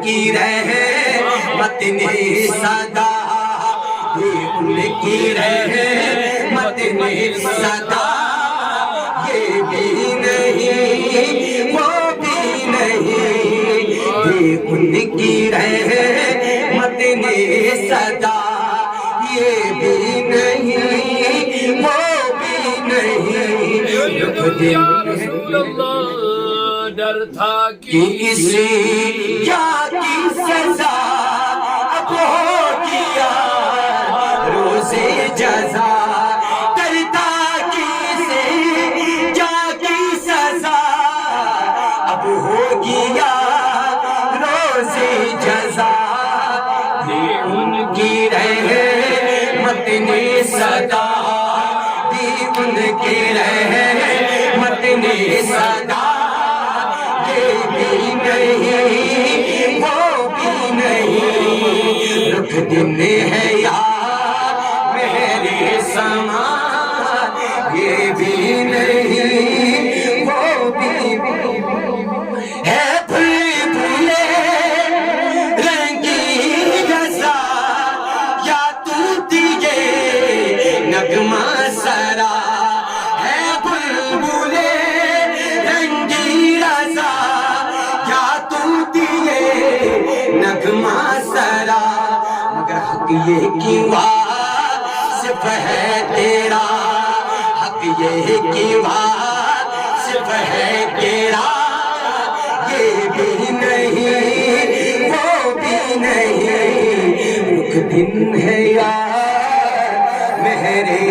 کی رحمت نے صدا، یہ ان کی رحمت نے صدا، یہ بھی نہیں وہ بھی نہیں، یہ ان کی رحمت نے صدا، یہ بھی نہیں وہ بھی نہیں۔ یا رسول اللہ ڈر تھا کہ اسی کیا کی سزا اب ہوگی روز جزا، کرتا کسی کیا کی سزا اب ہوگی روز جزا، یہ ان کی رحمت نے صدا، یہ ان کی رحمت نے صدا، یہ بھی نہیں وہ بھی نہیں۔ رکھ دن ہے یا میرے سما، یہ بھی نہیں وہ بھی ہے، پھول پھولے رنگی رضا یا تو دیے نغمہ سرا، ہے بلبلے رنگی رضا یا تو دیے نغمہ سرا، مگر حق یہ کہ واصف ہے تیرا، حق یہ کہ واصف ہے تیرا، یہ بھی نہیں وہ بھی نہیں۔ رخ دن ہے یا میرے